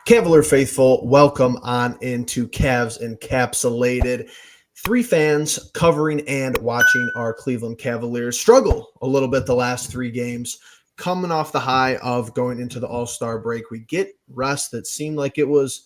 Cavalier faithful, welcome on into Cavs Encapsulated. Three fans covering and watching our Cleveland Cavaliers struggle a little bit the last three games. Coming off the high of going into the All-Star break, we get rest that seemed like it was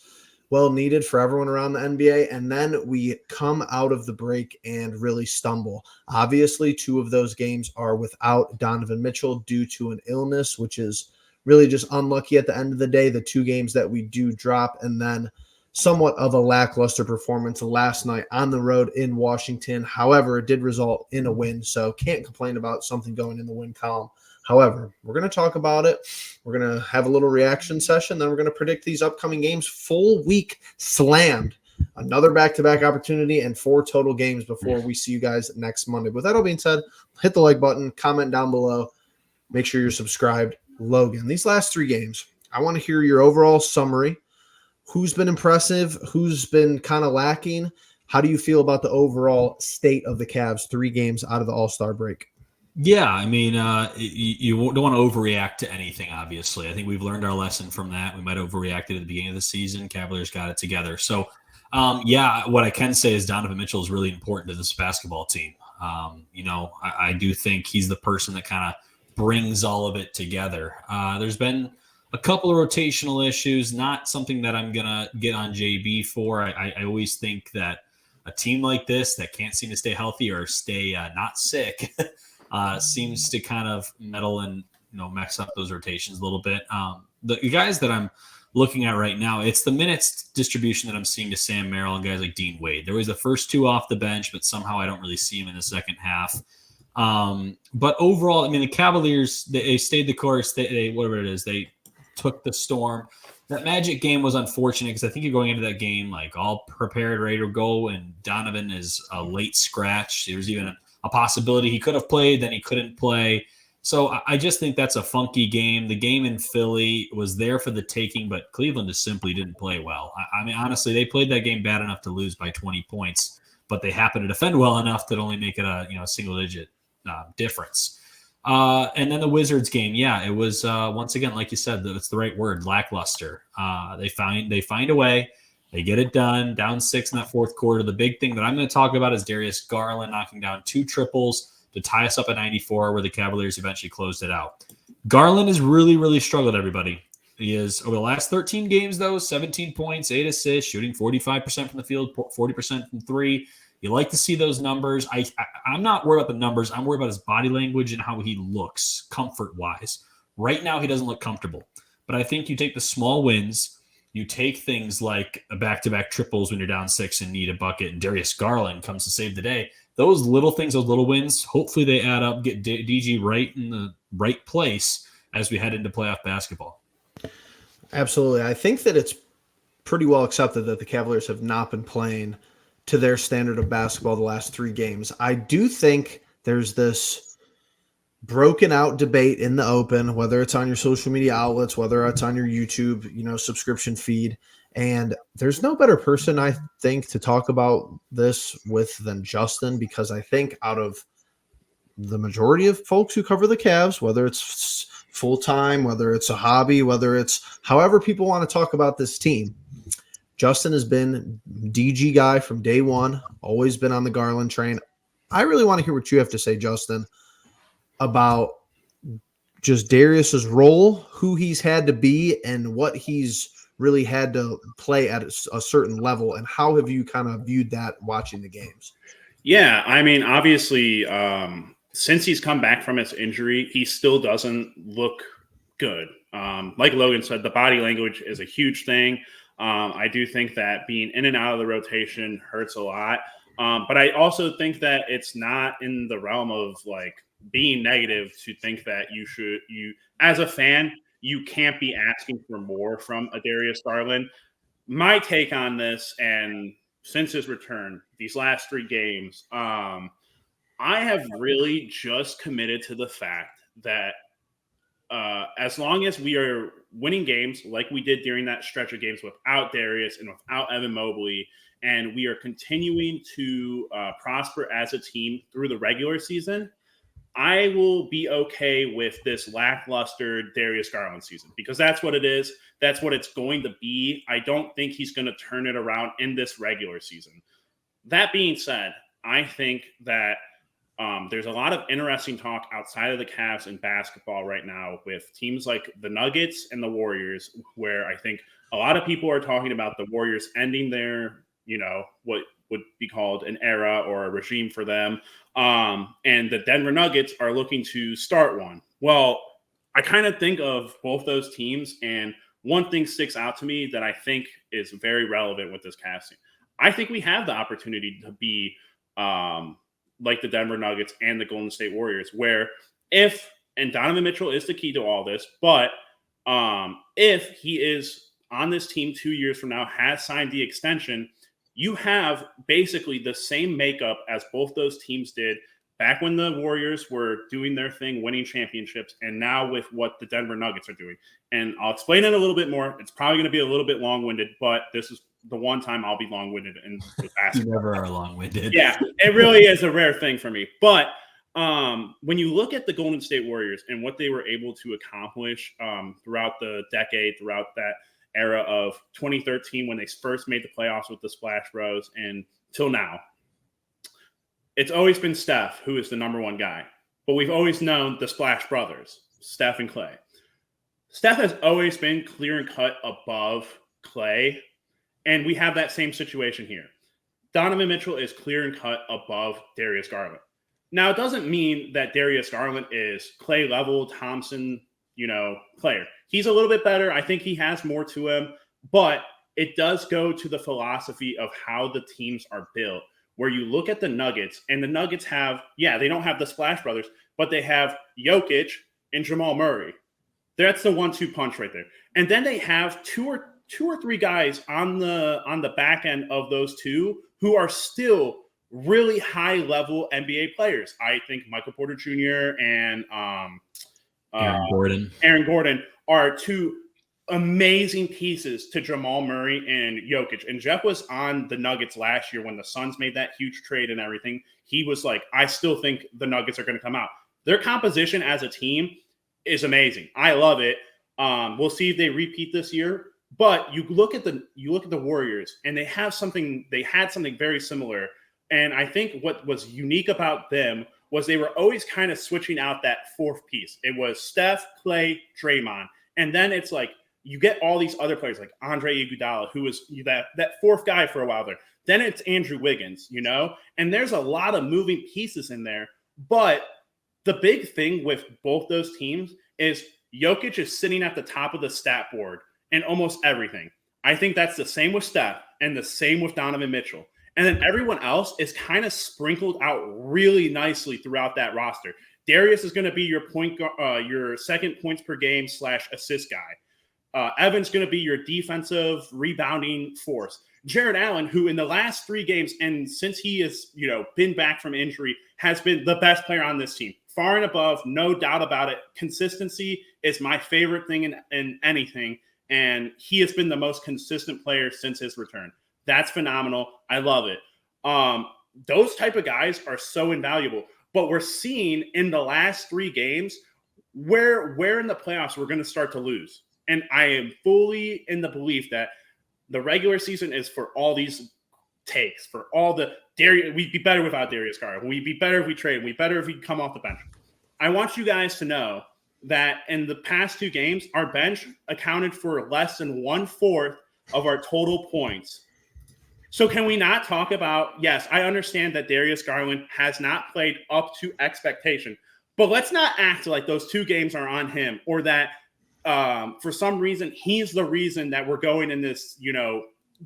well needed for everyone around the NBA, and then we come out of the break and really stumble. Obviously, two of those games are without Donovan Mitchell due to an illness, which is really just unlucky at the end of the day. The two games that we do drop, and then somewhat of a lackluster performance last night on the road in Washington. However, it did result in a win, so can't complain about something going in the win column. However, we're going to talk about it. We're going to have a little reaction session. Then we're going to predict these upcoming games. Full week slammed. Another back-to-back opportunity and 4 total games before we see you guys next Monday. With that all being said, hit the like button, comment down below. Make sure you're subscribed. Logan, these last 3 games, I want to hear your overall summary. Who's been impressive? Who's been kind of lacking? How do you feel about the overall state of the Cavs 3 games out of the All-Star break? Yeah, I mean, you don't want to overreact to anything, obviously. I think we've learned our lesson from that. We might have overreacted at the beginning of the season. Cavaliers got it together. So, what I can say is Donovan Mitchell is really important to this basketball team. I do think he's the person that kind of brings all of it together. There's been a couple of rotational issues, not something that I'm going to get on JB for. I always think that a team like this that can't seem to stay healthy or stay not sick seems to kind of meddle and mess up those rotations a little bit. The guys that I'm looking at right now, it's the minutes distribution that I'm seeing to Sam Merrill and guys like Dean Wade. There was the first 2 off the bench, but somehow I don't really see him in the second half. But overall, I mean, the Cavaliers, they stayed the course. They whatever it is, they took the storm. That Magic game was unfortunate because I think you're going into that game like all prepared, ready to go, and Donovan is a late scratch. There was even a possibility he could have played, then he couldn't play. So I just think that's a funky game. The game in Philly was there for the taking, but Cleveland just simply didn't play well. I mean, honestly, they played that game bad enough to lose by 20 points, but they happened to defend well enough to only make it a single-digit difference. And then the Wizards game, it was once again, like you said, it's the right word, lackluster. They find a way. They get it done, down 6 in that fourth quarter. The big thing that I'm going to talk about is Darius Garland knocking down 2 triples to tie us up at 94, where the Cavaliers eventually closed it out. Garland has really, really struggled, everybody. He is, over the last 13 games, though, 17 points, 8 assists, shooting 45% from the field, 40% from 3. You like to see those numbers. I'm not worried about the numbers. I'm worried about his body language and how he looks comfort-wise. Right now, he doesn't look comfortable. But I think you take the small wins. You take things like a back-to-back triples when you're down 6 and need a bucket, and Darius Garland comes to save the day. Those little things, those little wins, hopefully they add up, get DG right in the right place as we head into playoff basketball. Absolutely. I think that it's pretty well accepted that the Cavaliers have not been playing to their standard of basketball the last 3 games. I do think there's this broken out debate in the open, whether it's on your social media outlets, whether it's on your YouTube, subscription feed. And there's no better person, I think, to talk about this with than Justin, because I think out of the majority of folks who cover the Cavs, whether it's full-time, whether it's a hobby, whether it's however people want to talk about this team, Justin has been DG guy from day one, always been on the Garland train. I really want to hear what you have to say, Justin, about just Darius's role, who he's had to be, and what he's really had to play at a certain level, and how have you kind of viewed that watching the games? Yeah, I mean, obviously, since he's come back from his injury, he still doesn't look good. Like Logan said, the body language is a huge thing. I do think that being in and out of the rotation hurts a lot. But I also think that it's not in the realm of like being negative to think that you as a fan, you can't be asking for more from a Darius Garland. My take on this, and since his return, these last 3 games, I have really just committed to the fact that as long as we are winning games like we did during that stretch of games without Darius and without Evan Mobley, and we are continuing to prosper as a team through the regular season, I will be okay with this lackluster Darius Garland season because that's what it is. That's what it's going to be. I don't think he's going to turn it around in this regular season. That being said, I think that there's a lot of interesting talk outside of the Cavs in basketball right now with teams like the Nuggets and the Warriors, where I think a lot of people are talking about the Warriors ending their, what would be called an era or a regime for them. And the Denver Nuggets are looking to start one. Well, I kind of think of both those teams, and one thing sticks out to me that I think is very relevant with this casting. I think we have the opportunity to be like the Denver Nuggets and the Golden State Warriors, where and Donovan Mitchell is the key to all this, but if he is on this team 2 years from now, has signed the extension, you have basically the same makeup as both those teams did back when the Warriors were doing their thing, winning championships, and now with what the Denver Nuggets are doing. And I'll explain it a little bit more. It's probably going to be a little bit long-winded, but this is the one time I'll be long-winded in basketball. You never are long-winded. Yeah, it really is a rare thing for me. But when you look at the Golden State Warriors and what they were able to accomplish throughout the decade, throughout that era of 2013 when they first made the playoffs with the Splash Bros and till now, it's always been Steph who is the number one guy. But we've always known the Splash Brothers, Steph and Clay. Steph has always been clear and cut above Clay, and we have that same situation here. Donovan Mitchell is clear and cut above Darius Garland. Now, it doesn't mean that Darius Garland is Clay level, Thompson, player. He's a little bit better. I think he has more to him, but it does go to the philosophy of how the teams are built, where you look at the Nuggets, and the Nuggets have, they don't have the Splash Brothers, but they have Jokic and Jamal Murray. That's the 1-2 punch right there. And then they have two or three guys on the back end of those two who are still really high level NBA players. I think Michael Porter Jr. and Aaron Gordon are two amazing pieces to Jamal Murray and Jokic. And Jeff was on the Nuggets last year when the Suns made that huge trade and everything. He was like, I still think the Nuggets are going to come out. Their composition as a team is amazing. I love it. We'll see if they repeat this year. But you look at the Warriors, and they had something very similar. And I think what was unique about them was they were always kind of switching out that fourth piece. It was Steph, Clay, Draymond. And then it's like you get all these other players like Andre Iguodala, who was that fourth guy for a while there. Then it's Andrew Wiggins, and there's a lot of moving pieces in there. But the big thing with both those teams is Jokic is sitting at the top of the stat board in almost everything. I think that's the same with Steph and the same with Donovan Mitchell. And then everyone else is kind of sprinkled out really nicely throughout that roster. Darius is going to be your second points per game / assist guy. Evan's going to be your defensive rebounding force. Jared Allen, who in the last 3 games and since he has been back from injury, has been the best player on this team. Far and above, no doubt about it. Consistency is my favorite thing in anything, and he has been the most consistent player since his return. That's phenomenal. I love it. Those type of guys are so invaluable. But we're seeing in the last 3 games where in the playoffs we're going to start to lose. And I am fully in the belief that the regular season is for all these takes, for all the Darius. We'd be better without Darius Garland. We'd be better if we trade. We'd be better if we come off the bench. I want you guys to know that in the past 2 games, our bench accounted for less than 1/4 of our total points. So can we not talk about, yes, I understand that Darius Garland has not played up to expectation, but let's not act like those 2 games are on him or that for some reason he's the reason that we're going in this,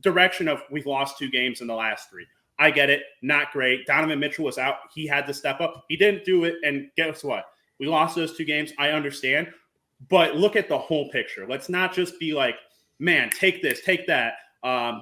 direction of we've lost 2 games in the last 3. I get it. Not great. Donovan Mitchell was out. He had to step up. He didn't do it. And guess what? We lost those 2 games. I understand. But look at the whole picture. Let's not just be like, man, take this, take that.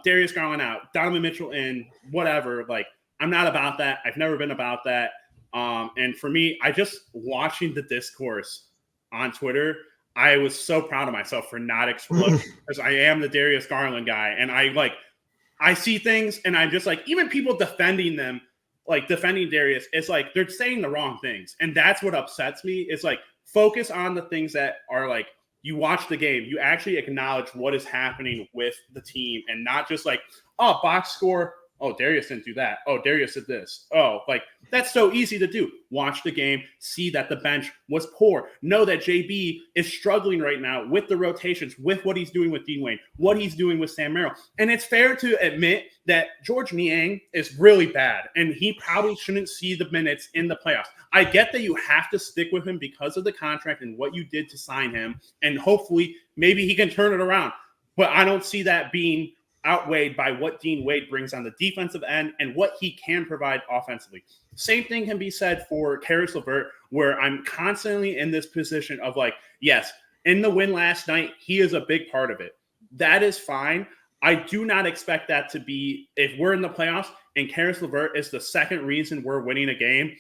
Darius Garland out, Donovan Mitchell in, whatever. Like, I'm not about that. I've never been about that. And for me, I just watching the discourse on Twitter, I was so proud of myself for not exploding because I am the Darius Garland guy. And I see things and I'm just like, even people defending them like defending Darius, it's like they're saying the wrong things. And that's what upsets me. It's like focus on the things that are like you watch the game, you actually acknowledge what is happening with the team and not just like, oh, box score. Oh, Darius didn't do that. Oh, Darius did this. Oh, like that's so easy to do. Watch the game, see that the bench was poor. Know that JB is struggling right now with the rotations, with what he's doing with Dean Wade, what he's doing with Sam Merrill. And it's fair to admit that George Niang is really bad, and he probably shouldn't see the minutes in the playoffs. I get that you have to stick with him because of the contract and what you did to sign him, and hopefully maybe he can turn it around. But I don't see that being outweighed by what Dean Wade brings on the defensive end and what he can provide offensively. Same thing can be said for Caris LeVert, where I'm constantly in this position of like, yes, in the win last night, he is a big part of it. That is fine. I do not expect that to be, if we're in the playoffs and Caris LeVert is the second reason we're winning a game,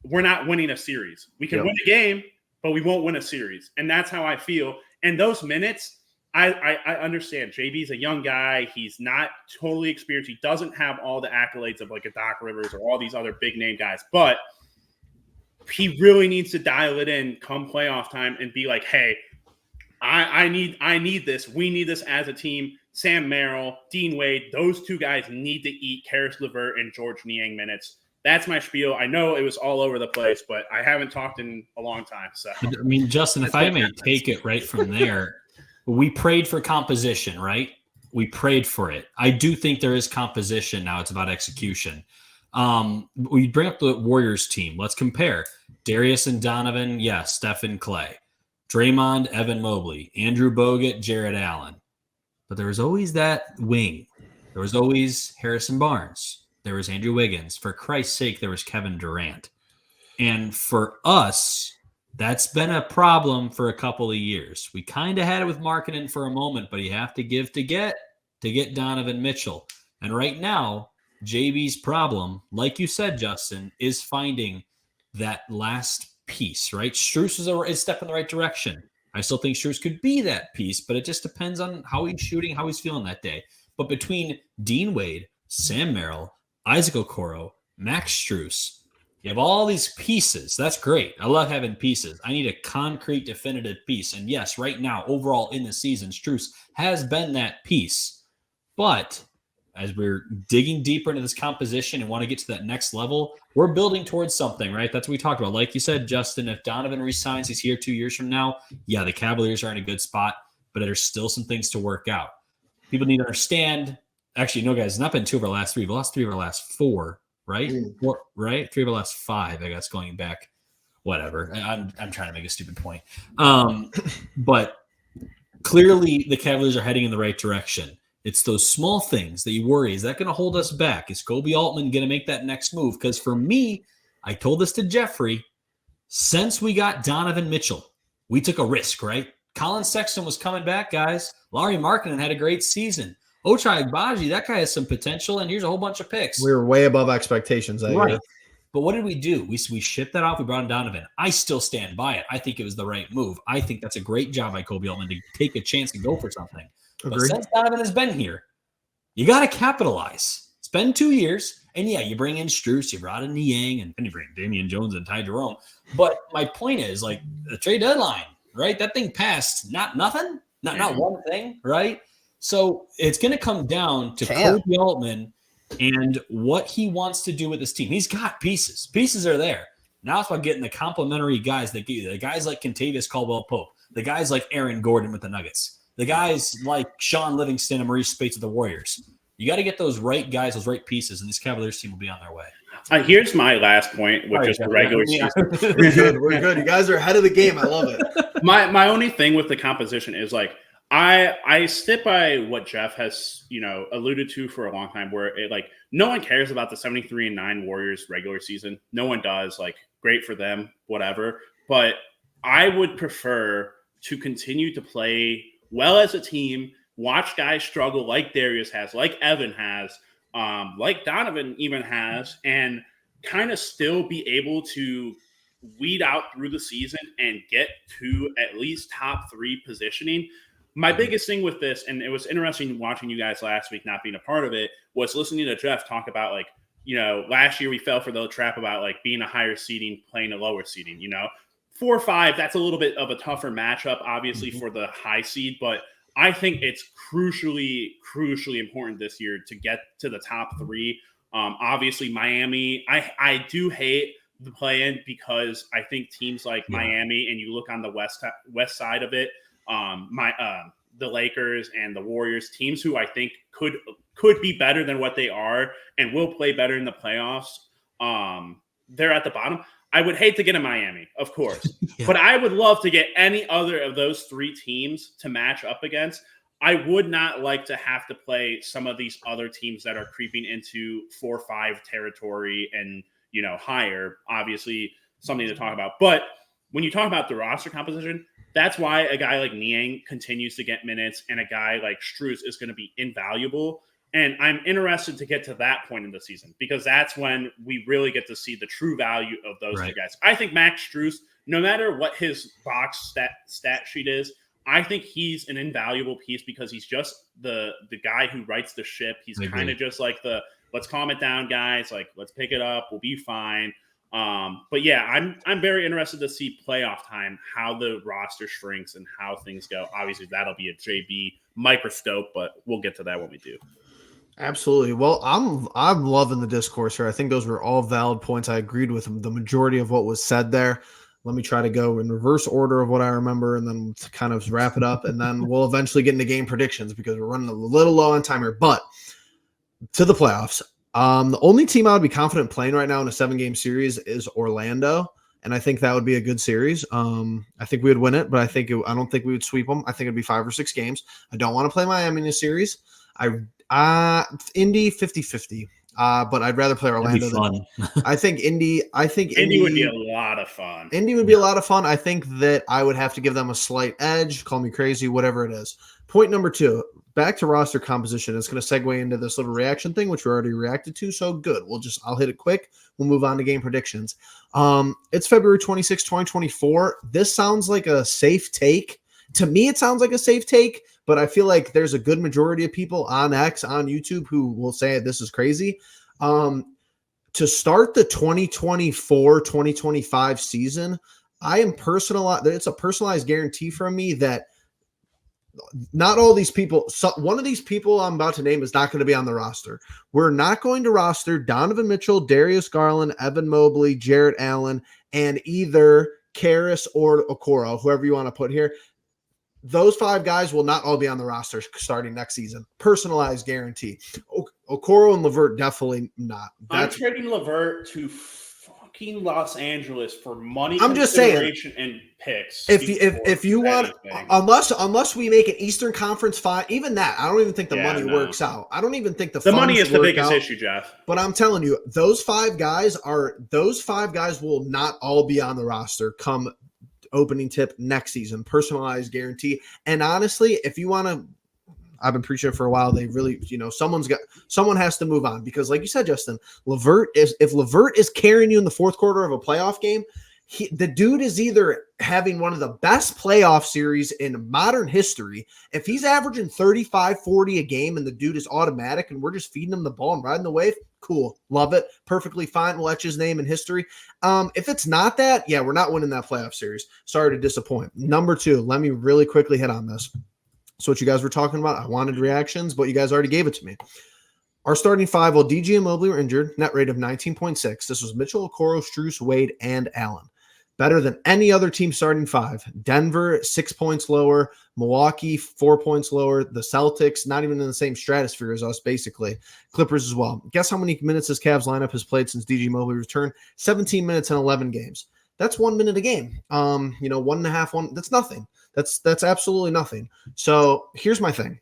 we're not winning a series. We can win a game, but we won't win a series. And that's how I feel. And those minutes, I understand. JB's a young guy. He's not totally experienced. He doesn't have all the accolades of like a Doc Rivers or all these other big name guys, but he really needs to dial it in come playoff time and be like, hey, I need this. We need this as a team. Sam Merrill, Dean Wade, those two guys need to eat Caris LeVert and George Niang minutes. That's my spiel. I know it was all over the place, but I haven't talked in a long time. So I mean, Justin, if I may take it right from there. We prayed for composition, right? We prayed for it. I do think there is composition now. It's about execution. We bring up the Warriors team. Let's compare. Darius and Donovan, yes. Stephen Clay. Draymond, Evan Mobley. Andrew Bogut, Jared Allen. But there was always that wing. There was always Harrison Barnes. There was Andrew Wiggins. For Christ's sake, there was Kevin Durant. And for us, that's been a problem for a couple of years. We kind of had it with Markkanen for a moment, but you have to give to get Donovan Mitchell. And right now, JB's problem, like you said, Justin, is finding that last piece, right? Strus is a step in the right direction. I still think Strus could be that piece, but it just depends on how he's shooting, how he's feeling that day. But between Dean Wade, Sam Merrill, Isaac Okoro, Max Strus, you have all these pieces. That's great. I love having pieces. I need a concrete, definitive piece. And yes, right now, overall in the season, Strus has been that piece. But as we're digging deeper into this composition and want to get to that next level, we're building towards something, right? That's what we talked about. Like you said, Justin, if Donovan resigns, he's here 2 years from now. Yeah, the Cavaliers are in a good spot, but there's still some things to work out. People need to understand. Actually, no, guys, it's not been 2 of our last 3. We've lost 3 of our last 4. Right? Right? 3 of our last 5, I guess, going back. Whatever. I'm trying to make a stupid point. But clearly the Cavaliers are heading in the right direction. It's those small things that you worry. Is that going to hold us back? Is Kobe Altman going to make that next move? Because for me, I told this to Jeffrey, since we got Donovan Mitchell, we took a risk, right? Colin Sexton was coming back, guys. Lauri Markkanen had a great season. Ochai Agbaji, that guy has some potential, and here's a whole bunch of picks. We were way above expectations. Right. But what did we do? We shipped that off. We brought in Donovan. I still stand by it. I think it was the right move. I think that's a great job by Kobe Altman to take a chance and go for something. Agreed. But since Donovan has been here, you got to capitalize. It's been 2 years. And yeah, you bring in Strus, you brought in Niang, and you bring Damian Jones and Ty Jerome. But my point is, like, the trade deadline, right? That thing passed. Not nothing. Not one thing, right? So it's going to come down to Kobe Altman and what he wants to do with this team. He's got pieces. Pieces are there. Now it's about getting the complementary guys that get you. The guys like Kentavious Caldwell-Pope. The guys like Aaron Gordon with the Nuggets. The guys like Sean Livingston and Maurice Spates with the Warriors. You got to get those right guys, those right pieces, and this Cavaliers team will be on their way. Here's my last point, which is the regular season. We're good. You guys are ahead of the game. I love it. My only thing with the composition is like, I stick by what Jeff has, alluded to for a long time, where it like no one cares about the 73-9 Warriors regular season. No one does. Like, great for them, whatever. But I would prefer to continue to play well as a team, watch guys struggle like Darius has, like Evan has, like Donovan even has, and kind of still be able to weed out through the season and get to at least top 3 positioning. My biggest thing with this, and it was interesting watching you guys last week not being a part of it, was listening to Jeff talk about like last year we fell for the trap about like being a higher seeding, playing a lower seeding, 4 or 5, that's a little bit of a tougher matchup, obviously, for the high seed, but I think it's crucially important this year to get to the top 3. Obviously, Miami, I do hate the play-in because I think teams like Miami, and you look on the west side of it, the Lakers and the Warriors, teams who I think could be better than what they are and will play better in the playoffs. They're at the bottom. I would hate to get in Miami, of course, but I would love to get any other of those 3 teams to match up against. I would not like to have to play some of these other teams that are creeping into 4-5 territory and, higher, obviously something to talk about. But when you talk about the roster composition, that's why a guy like Niang continues to get minutes and a guy like Strus is going to be invaluable. And I'm interested to get to that point in the season because that's when we really get to see the true value of those 2 guys. I think Max Strus, no matter what his box stat sheet is, I think he's an invaluable piece because he's just the guy who rights the ship. He's kind of just like let's calm it down, guys. Like, let's pick it up. We'll be fine. But yeah, I'm very interested to see playoff time, how the roster shrinks and how things go. Obviously, that'll be a JB microscope, but we'll get to that when we do. Absolutely. Well, I'm loving the discourse here. I think those were all valid points. I agreed with the majority of what was said there. Let me try to go in reverse order of what I remember and then kind of wrap it up. And then we'll eventually get into game predictions because we're running a little low on time here. But to the playoffs, the only team I would be confident playing right now in a 7-game series is Orlando. And I think that would be a good series. I think we would win it, but I don't think we would sweep them. I think it'd be 5 or 6 games. I don't want to play Miami in a series. Indy 50-50. But I'd rather play Orlando than I think Indy. Indy would be a lot of fun. Indy would be a lot of fun. I think that I would have to give them a slight edge. Call me crazy, whatever it is. Point number 2, back to roster composition. It's going to segue into this little reaction thing, which we already reacted to. So good. I'll hit it quick. We'll move on to game predictions. It's February 26, 2024. This sounds like a safe take. To me, it sounds like a safe take, but I feel like there's a good majority of people on X, on YouTube, who will say this is crazy. To start the 2024-2025 season, it's a personalized guarantee from me that not all these people, one of these people I'm about to name is not going to be on the roster. We're not going to roster Donovan Mitchell, Darius Garland, Evan Mobley, Jarrett Allen, and either Karras or Okoro, whoever you want to put here. Those 5 guys will not all be on the roster starting next season. Personalized guarantee. Okoro and LeVert definitely not. I'm trading LeVert to fucking Los Angeles for money. I'm just saying, and picks. If you want, unless we make an Eastern Conference final, even that, I don't even think the money works out. I don't even think the money is the biggest issue, Jeff. But I'm telling you, those 5 guys will not all be on the roster come opening tip next season. Personalized guarantee. And honestly, if you want to, I've been preaching it for a while. They really, someone has to move on because, like you said, Justin, if LeVert is carrying you in the fourth quarter of a playoff game, the dude is either having one of the best playoff series in modern history. If he's averaging 35, 40 a game and the dude is automatic and we're just feeding him the ball and riding the wave, cool. Love it. Perfectly fine. We'll etch his name in history. If it's not that, we're not winning that playoff series. Sorry to disappoint. Number 2, let me really quickly hit on this. So what you guys were talking about, I wanted reactions, but you guys already gave it to me. Our starting 5, while DG and Mobley were injured, net rate of 19.6. This was Mitchell, Okoro, Strus, Wade, and Allen. Better than any other team starting 5. Denver, 6 points lower. Milwaukee, 4 points lower. The Celtics, not even in the same stratosphere as us, basically. Clippers as well. Guess how many minutes this Cavs lineup has played since DG Mobley returned? 17 minutes in 11 games. That's 1 minute a game. 1.5. That's nothing. That's absolutely nothing. So here's my thing.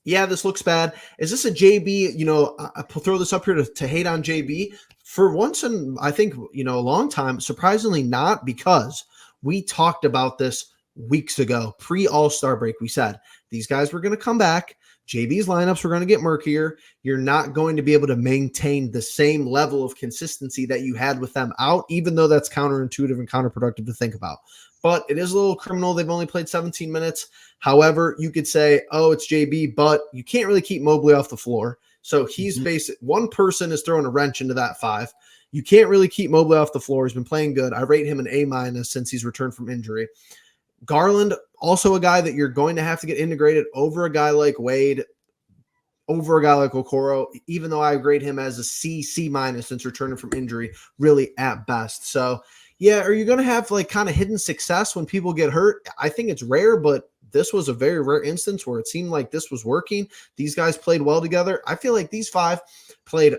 Yeah, this looks bad. Is this a JB? I'll throw this up here to hate on JB. For once in, I think, a long time, surprisingly not, because we talked about this weeks ago, pre-All-Star break. We said these guys were going to come back. JB's lineups were going to get murkier. You're not going to be able to maintain the same level of consistency that you had with them out, even though that's counterintuitive and counterproductive to think about. But it is a little criminal. They've only played 17 minutes. However, you could say, oh, it's JB, but you can't really keep Mobley off the floor. So he's one person is throwing a wrench into that 5. You can't really keep Mobley off the floor. He's been playing good. I rate him an A- since he's returned from injury. Garland, also a guy that you're going to have to get integrated over a guy like Wade, over a guy like Okoro, even though I grade him as a C- since returning from injury, really at best. So, yeah, are you going to have like kind of hidden success when people get hurt? I think it's rare, but this was a very rare instance where it seemed like this was working. These guys played well together. I feel like these 5 played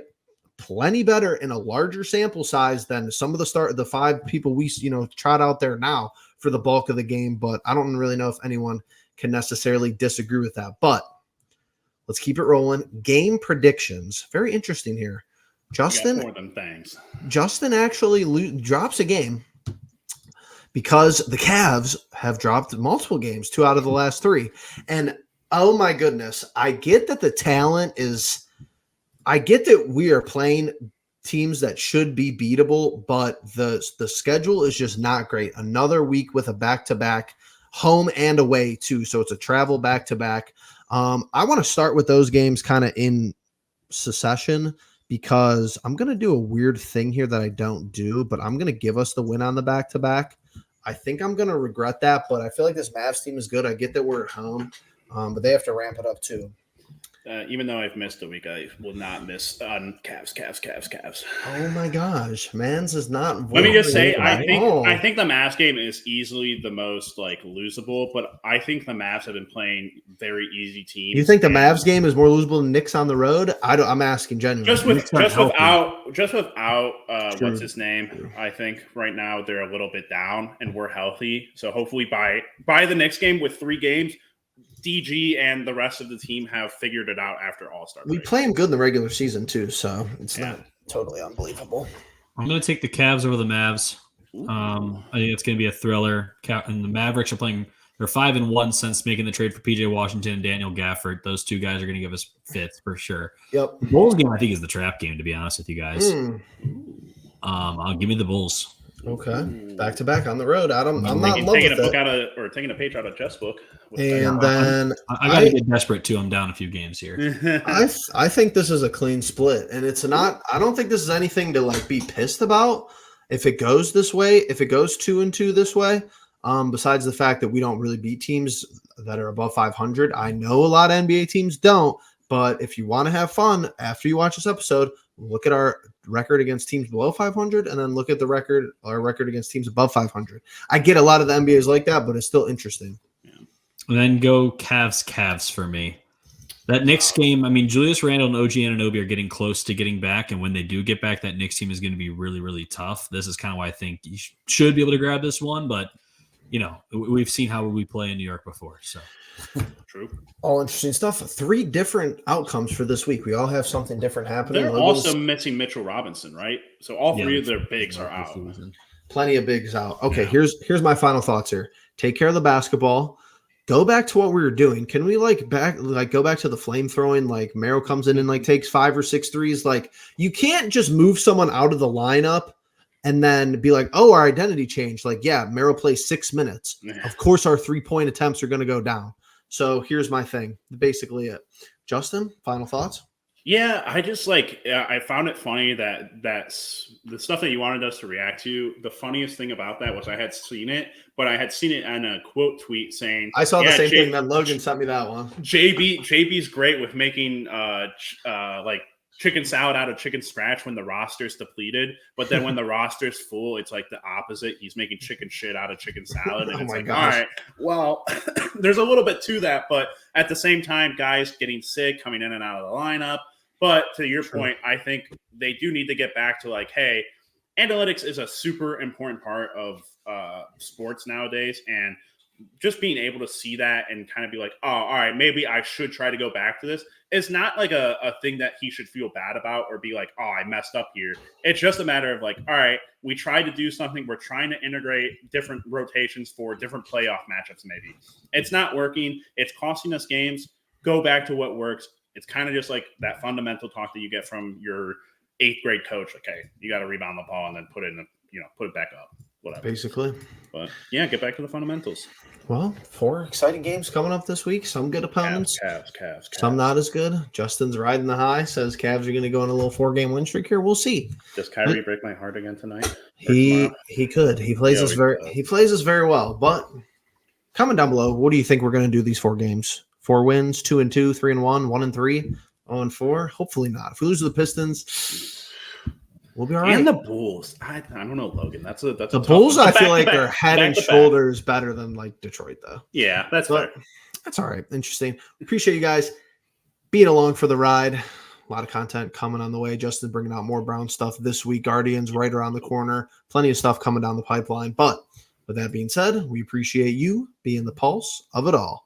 plenty better in a larger sample size than some of the 5 people we trot out there now for the bulk of the game. But I don't really know if anyone can necessarily disagree with that. But let's keep it rolling. Game predictions. Very interesting here. Justin, more than thanks. Justin actually drops a game because the Cavs have dropped multiple games, 2 out of the last 3. And oh my goodness, I get that the talent is. I get that we are playing teams that should be beatable, but the schedule is just not great. Another week with a back-to-back, home and away too. So it's a travel back-to-back. I want to start with those games kind of in succession because I'm going to do a weird thing here that I don't do, but I'm going to give us the win on the back-to-back. I think I'm going to regret that, but I feel like this Mavs team is good. I get that we're at home, but they have to ramp it up too. Even though I've missed a week, I will not miss on Cavs. Oh my gosh, Mans is not. Let me just say, I think the Mavs game is easily the most like losable, but I think the Mavs have been playing very easy teams. You think the Mavs game is more losable than Knicks on the road? I'm asking genuinely. Just without what's his name? I think right now they're a little bit down, and we're healthy. So hopefully by the next game with 3 games. DG and the rest of the team have figured it out after All-Star break. We play him good in the regular season too, so it's not totally unbelievable. I'm going to take the Cavs over the Mavs. I think it's going to be a thriller. And the Mavericks are playing. They're 5-1 since making the trade for PJ Washington and Daniel Gafford. Those 2 guys are going to give us fits for sure. Yep. The Bulls game, I think, is the trap game. To be honest with you guys, I'll give me the Bulls. Okay, back to back on the road, Adam. I'm not in love with it. Taking a page out of Jeff's book. And then I got to get desperate too. I'm down a few games here. I think this is a clean split, and it's not. I don't think this is anything to like be pissed about. If it goes this way, if it goes 2-2 this way, besides the fact that we don't really beat teams that are above 500, I know a lot of NBA teams don't. But if you want to have fun after you watch this episode, look at our record against teams below 500 and then look at our record against teams above 500. I get a lot of the NBAs like that, but it's still interesting. Yeah. And then go Cavs for me. That Knicks game, I mean, Julius Randle and OG Anunoby are getting close to getting back, and when they do get back, that Knicks team is going to be really, really tough. This is kind of why I think you should be able to grab this one, but we've seen how we play in New York before, so. True. All interesting stuff. 3 different outcomes for this week. We all have something different happening. They're also missing Mitchell Robinson, right? So all 3 of their bigs are out. Plenty of bigs out. Okay, here's my final thoughts here. Take care of the basketball. Go back to what we were doing. Can we go back to the flame throwing? Like Merrill comes in and takes 5 or 6 threes. Like you can't just move someone out of the lineup and then be like, oh, our identity changed. Like, yeah, Merrill plays 6 minutes. Of course, our 3-point attempts are going to go down. So here's my thing. Basically it. Justin, final thoughts? Yeah, I just I found it funny that's the stuff that you wanted us to react to. The funniest thing about that was I had seen it, but I had seen it on a quote tweet saying, I saw the same thing. Then Logan sent me that one. JB's great with making chicken salad out of chicken scratch when the roster's depleted, but then when the roster's full, it's like the opposite. He's making chicken shit out of chicken salad, and all right, well, there's a little bit to that, but at the same time, guys getting sick, coming in and out of the lineup. But to your point, I think they do need to get back to hey, analytics is a super important part of sports nowadays, and just being able to see that and kind of be like, oh, all right, maybe I should try to go back to this. It's not like a thing that he should feel bad about or be like, oh, I messed up here. It's just a matter of all right, we tried to do something. We're trying to integrate different rotations for different playoff matchups maybe. It's not working. It's costing us games. Go back to what works. It's kind of just like that fundamental talk that you get from your 8th grade coach. Hey, you got to rebound the ball and then put it back up. whatever. Basically. But yeah, get back to the fundamentals. Well, 4 exciting games coming up this week. Some good opponents. Cavs. Some not as good. Justin's riding the high. Says Cavs are going to go on a little 4-game win streak here. We'll see. Does Kyrie break my heart again tonight? He could. He plays us very well. But comment down below, what do you think we're going to do these 4 games? 4 wins, 2-2, 3-1, 1-3, 0-4. Hopefully not. If we lose to the Pistons, we'll be all right. And the Bulls. I don't know, Logan. That's the Bulls. I feel like are head and shoulders better than like Detroit, though. Yeah, that's fair. That's all right. Interesting. Appreciate you guys being along for the ride. A lot of content coming on the way. Justin bringing out more Brown stuff this week. Guardians right around the corner. Plenty of stuff coming down the pipeline. But with that being said, we appreciate you being the pulse of it all.